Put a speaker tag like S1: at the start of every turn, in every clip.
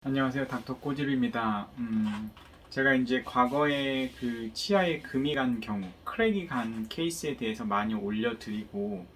S1: 안녕하세요. 닥터 꼬집입니다. 제가 이제 과거에 그 치아에 금이 간 경우, 크랙이 간 케이스에 대해서 많이 올려드리고,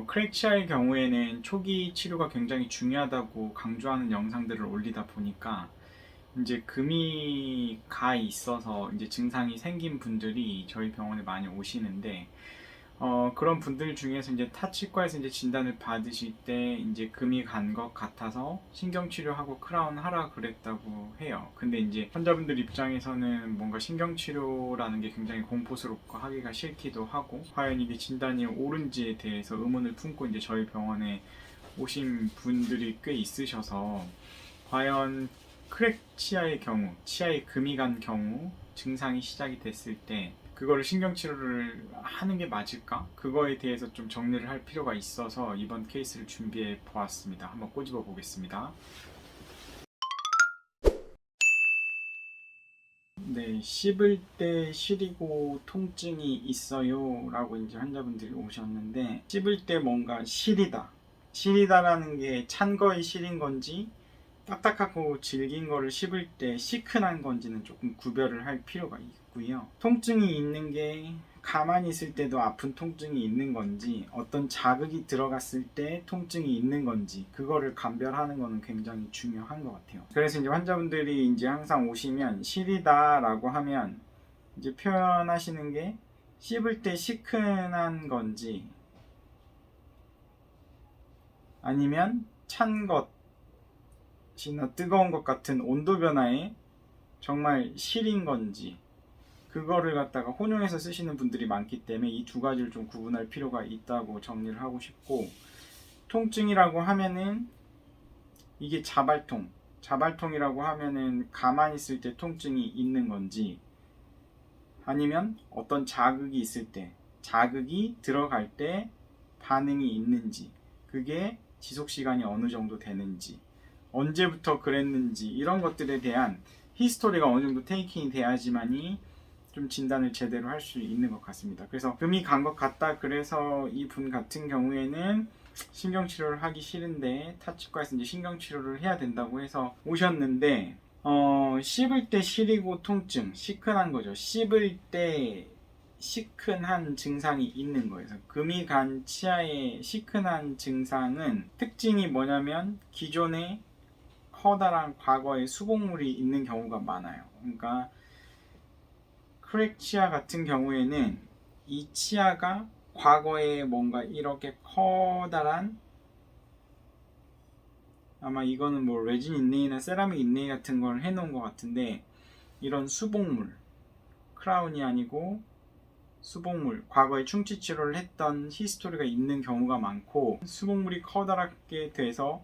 S1: 크랙 치아의 경우에는 초기 치료가 굉장히 중요하다고 강조하는 영상들을 올리다 보니까, 이제 금이 가 있어서 이제 증상이 생긴 분들이 저희 병원에 많이 오시는데, 그런 분들 중에서 이제 타치과에서 이제 진단을 받으실 때 이제 금이 간 것 같아서 신경치료하고 크라운 하라 그랬다고 해요. 근데 이제 환자분들 입장에서는 뭔가 신경치료라는 게 굉장히 공포스럽고 하기가 싫기도 하고, 과연 이게 진단이 옳은지에 대해서 의문을 품고 이제 저희 병원에 오신 분들이 꽤 있으셔서, 과연 크랙 치아의 경우, 치아에 금이 간 경우 증상이 시작이 됐을 때 그거를 신경치료를 하는 게 맞을까? 그거에 대해서 좀 정리를 할 필요가 있어서 이번 케이스를 준비해 보았습니다. 한번 꼬집어 보겠습니다. 네, 씹을 때 시리고 통증이 있어요 라고 이제 환자분들이 오셨는데, 씹을 때 뭔가 시리다, 시리다라는 게 찬 거에 시린 건지 딱딱하고 질긴 거를 씹을 때 시큰한 건지는 조금 구별을 할 필요가 있고요. 통증이 있는 게 가만히 있을 때도 아픈 통증이 있는 건지, 어떤 자극이 들어갔을 때 통증이 있는 건지, 그거를 감별하는 거는 굉장히 중요한 것 같아요. 그래서 이제 환자분들이 이제 항상 오시면 시리다라고 하면 이제 표현하시는 게 씹을 때 시큰한 건지, 아니면 찬 것이나 뜨거운 것 같은 온도 변화에 정말 실인 건지, 그거를 갖다가 혼용해서 쓰시는 분들이 많기 때문에 이 두 가지를 좀 구분할 필요가 있다고 정리를 하고 싶고, 통증이라고 하면은 이게 자발통이라고 하면은 가만히 있을 때 통증이 있는 건지, 아니면 어떤 자극이 있을 때, 자극이 들어갈 때 반응이 있는지, 그게 지속 시간이 어느 정도 되는지, 언제부터 그랬는지, 이런 것들에 대한 히스토리가 어느 정도 테이킹이 돼야지만이 좀 진단을 제대로 할 수 있는 것 같습니다. 그래서 금이 간 것 같다 그래서 이 분 같은 경우에는 신경치료를 하기 싫은데 타치과에서 이제 신경치료를 해야 된다고 해서 오셨는데, 씹을 때 시리고 통증, 시큰한 거죠. 씹을 때 시큰한 증상이 있는 거예요. 그래서 금이 간 치아의 시큰한 증상은 특징이 뭐냐면 기존에 커다란 과거에 수복물이 있는 경우가 많아요. 그러니까 크랙 치아 같은 경우에는 이 치아가 과거에 뭔가 이렇게 커다란, 아마 이거는 뭐 레진 인레이나 세라믹 인레이 같은 걸 해놓은 것 같은데, 이런 수복물, 크라운이 아니고 수복물, 과거에 충치 치료를 했던 히스토리가 있는 경우가 많고, 수복물이 커다랗게 돼서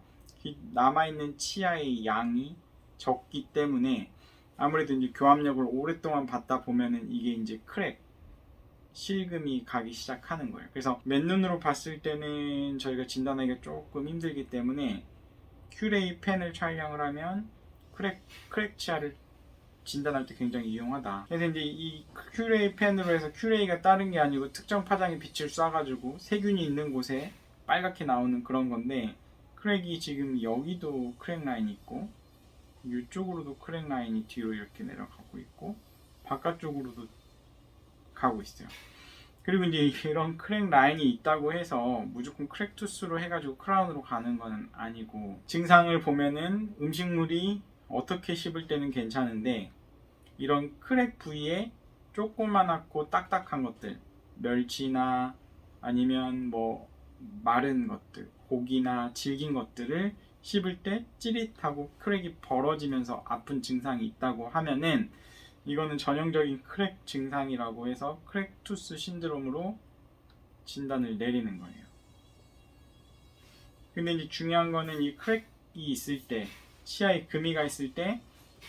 S1: 남아있는 치아의 양이 적기 때문에 아무래도 이제 교합력을 오랫동안 받다 보면은 이게 이제 크랙, 실금이 가기 시작하는 거예요. 그래서 맨눈으로 봤을 때는 저희가 진단하기가 조금 힘들기 때문에 큐레이 펜을 촬영을 하면 크랙 치아를 진단할 때 굉장히 이용하다. 그래서 이제 이 큐레이 펜으로 해서 큐레이가 다른 게 아니고 특정 파장의 빛을 쏴가지고 세균이 있는 곳에 빨갛게 나오는 그런 건데, 크랙이 지금 여기도 크랙 라인이 있고, 이쪽으로도 크랙 라인이 뒤로 이렇게 내려가고 있고, 바깥쪽으로도 가고 있어요. 그리고 이제 이런 크랙 라인이 있다고 해서 무조건 크랙 투스로 해가지고 크라운으로 가는 건 아니고, 증상을 보면은 음식물이 어떻게 씹을 때는 괜찮은데 이런 크랙 부위에 조그만하고 딱딱한 것들, 멸치나 아니면 뭐 마른 것들, 고기나 질긴 것들을 씹을 때 찌릿하고 크랙이 벌어지면서 아픈 증상이 있다고 하면은 이거는 전형적인 크랙 증상이라고 해서 크랙 투스 신드롬으로 진단을 내리는 거예요. 근데 이제 중요한 거는 이 크랙이 있을 때, 치아에 금이가 있을 때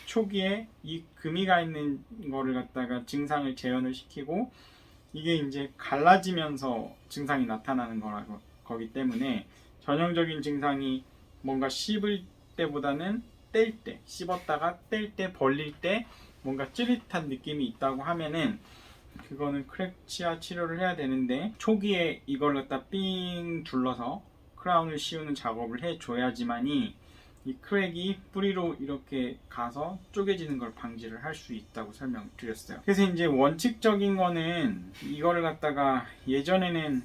S1: 초기에 이 금이가 있는 거를 갖다가 증상을 재현을 시키고, 이게 이제 갈라지면서 증상이 나타나는 거기 때문에 전형적인 증상이 뭔가 씹을 때보다는 뗄 때, 씹었다가 뗄 때, 벌릴 때 뭔가 찌릿한 느낌이 있다고 하면은 그거는 크랙 치아 치료를 해야 되는데, 초기에 이걸 갖다 삥 둘러서 크라운을 씌우는 작업을 해줘야지만이 이 크랙이 뿌리로 이렇게 가서 쪼개지는 걸 방지를 할 수 있다고 설명드렸어요. 그래서 이제 원칙적인 거는 이거를 갖다가 예전에는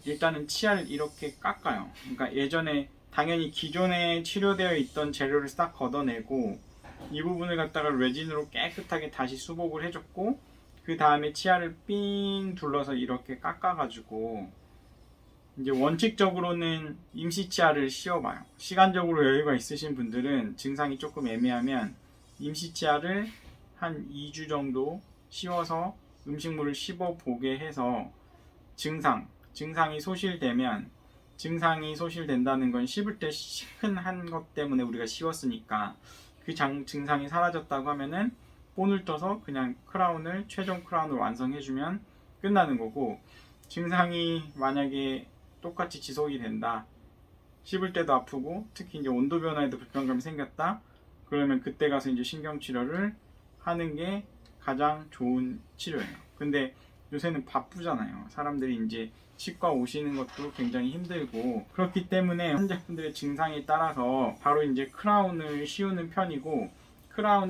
S1: 일단은 치아를 이렇게 깎아요. 그러니까 예전에 당연히 기존에 치료되어 있던 재료를 싹 걷어내고 이 부분을 갖다가 레진으로 깨끗하게 다시 수복을 해줬고 그 다음에 치아를 삥 둘러서 이렇게 깎아가지고 이제 원칙적으로는 임시 치아를 씌워봐요. 시간적으로 여유가 있으신 분들은 증상이 조금 애매하면 임시 치아를 한 2주 정도 씌워서 음식물을 씹어보게 해서 증상이 소실되면 증상이 소실된다는 건 씹을 때 시큰한 것 때문에 우리가 씌웠으니까 그 증상이 사라졌다고 하면은 본을 떠서 그냥 최종 크라운을 완성해주면 끝나는 거고 증상이 만약에 똑같이 지속이 된다. 씹을 때도 아프고 특히 이제 온도 변화에도 불편감이 생겼다. 그러면 그때 가서 이제 신경 치료를 하는 게 가장 좋은 치료예요. 근데 요새는 바쁘잖아요. 사람들이 이제 치과 오시는 것도 굉장히 힘들고 그렇기 때문에 환자분들의 증상에 따라서 바로 이제 크라운을 씌우는 편이고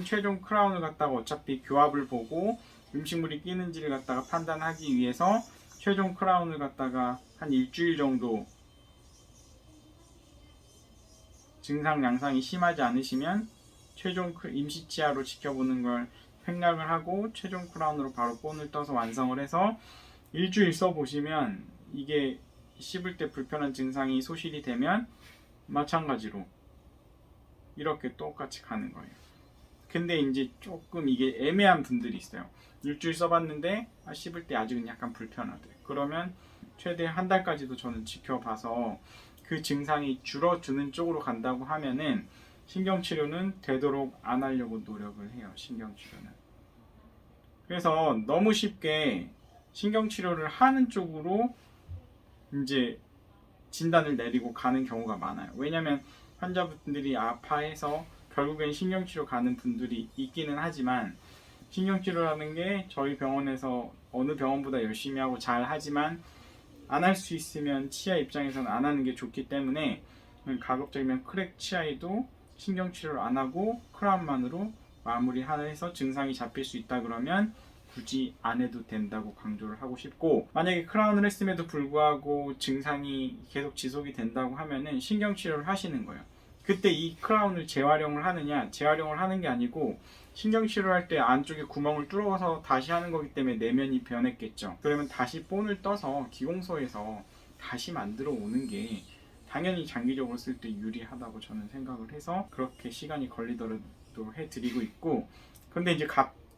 S1: 최종 크라운을 갖다가 어차피 교합을 보고 음식물이 끼는지를 갖다가 판단하기 위해서 최종 크라운을 갖다가 한 일주일 정도 증상 양상이 심하지 않으시면 최종 임시 치아로 지켜보는 걸 생략을 하고 최종 크라운으로 바로 본을 떠서 완성을 해서 일주일 써보시면 이게 씹을 때 불편한 증상이 소실이 되면 마찬가지로 이렇게 똑같이 가는 거예요. 근데 이제 조금 이게 애매한 분들이 있어요. 일주일 써봤는데 씹을 때 아직은 약간 불편하대. 그러면 최대 한 달까지도 저는 지켜봐서 그 증상이 줄어드는 쪽으로 간다고 하면은 신경치료는 되도록 안 하려고 노력을 해요. 신경치료는. 그래서 너무 쉽게 신경치료를 하는 쪽으로 이제 진단을 내리고 가는 경우가 많아요. 왜냐면 환자분들이 아파해서 결국엔 신경치료 가는 분들이 있기는 하지만 신경치료라는 게 저희 병원에서 어느 병원보다 열심히 하고 잘 하지만 안 할 수 있으면 치아 입장에서는 안 하는 게 좋기 때문에 가급적이면 크랙 치아에도 신경치료를 안 하고 크라운만으로 마무리해서 증상이 잡힐 수 있다 그러면 굳이 안 해도 된다고 강조를 하고 싶고 만약에 크라운을 했음에도 불구하고 증상이 계속 지속이 된다고 하면은 신경치료를 하시는 거예요. 그때 이 크라운을 재활용을 하느냐 재활용을 하는 게 아니고 신경치료를 할 때 안쪽에 구멍을 뚫어서 다시 하는 거기 때문에 내면이 변했겠죠. 그러면 다시 본을 떠서 기공소에서 다시 만들어 오는 게 당연히 장기적으로 쓸 때 유리하다고 저는 생각을 해서 그렇게 시간이 걸리더라도 해드리고 있고 근데 이제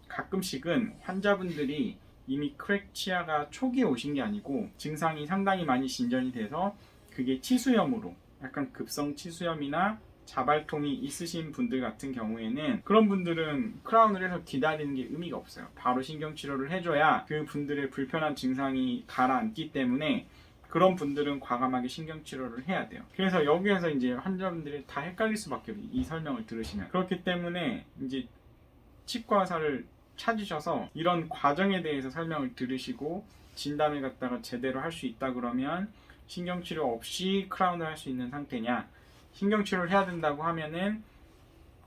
S1: 가끔씩은 환자분들이 이미 크랙 치아가 초기에 오신 게 아니고 증상이 상당히 많이 진전이 돼서 그게 치수염으로 약간 급성 치수염이나 자발통이 있으신 분들 같은 경우에는 그런 분들은 크라운을 해서 기다리는 게 의미가 없어요. 바로 신경치료를 해줘야 그 분들의 불편한 증상이 가라앉기 때문에 그런 분들은 과감하게 신경치료를 해야 돼요. 그래서 여기에서 이제 환자분들이 다 헷갈릴 수밖에 없어요. 이 설명을 들으시면. 그렇기 때문에 이제 치과 의사를 찾으셔서 이런 과정에 대해서 설명을 들으시고 진단을 갖다가 제대로 할 수 있다 그러면 신경치료 없이 크라운을 할 수 있는 상태냐 신경치료를 해야 된다고 하면은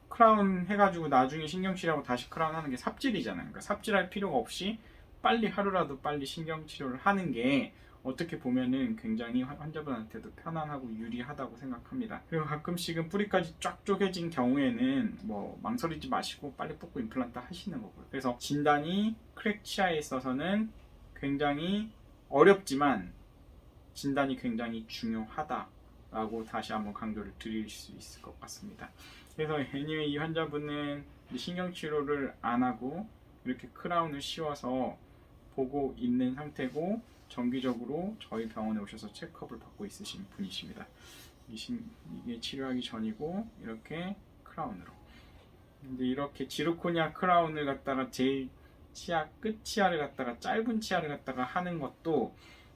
S1: 크라운 해가지고 나중에 신경치료하고 다시 크라운 하는 게 삽질이잖아요. 그러니까 삽질할 필요가 없이 하루라도 빨리 신경치료를 하는 게 어떻게 보면은 굉장히 환자분한테도 편안하고 유리하다고 생각합니다. 그리고 가끔씩은 뿌리까지 쫙 쪼개진 경우에는 뭐 망설이지 마시고 빨리 뽑고 임플란트 하시는 거고요. 그래서 진단이 크랙 치아에 있어서는 굉장히 어렵지만 진단이 굉장히 중요하다라고 다시 한번 강조를 드릴 수 있을 것 같습니다. 그래서 anyway 이 환자분은 신경치료를 안 하고 이렇게 크라운을 씌워서 보고 있는 상태고 정기적으로 저희 병원에 오셔서 체크업을 받고 있으신 분이십니다. 이게 치료하기 전이고 이렇게 크라운으로. 근데 이렇게 지르코니아 크라운을 갖다가 제일 치아 끝 치아를 갖다가 짧은 치아를 갖다가 하는 것도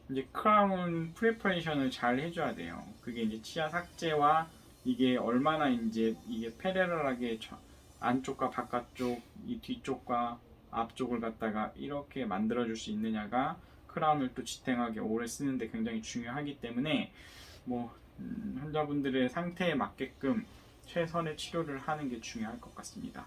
S1: 이제 크라운 프리퍼레이션을 잘 해줘야 돼요. 그게 이제 치아 삭제와 이게 얼마나 이제 이게 패러럴하게 안쪽과 바깥쪽 이 뒤쪽과 앞쪽을 갖다가 이렇게 만들어줄 수 있느냐가 크라운을 또 지탱하게 오래 쓰는데 굉장히 중요하기 때문에 뭐 환자분들의 상태에 맞게끔 최선의 치료를 하는 게 중요할 것 같습니다.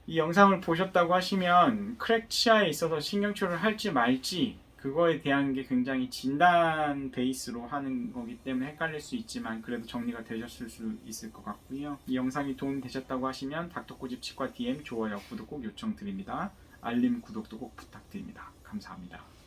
S1: 이 영상을 보셨다고 하시면 크랙 치아에 있어서 신경치료를 할지 말지 그거에 대한 게 굉장히 진단 베이스로 하는 거기 때문에 헷갈릴 수 있지만 그래도 정리가 되셨을 수 있을 것 같고요. 이 영상이 도움이 되셨다고 하시면 닥터고집 치과 DM, 좋아요, 구독 꼭 요청드립니다. 알림, 구독도 꼭 부탁드립니다. 감사합니다.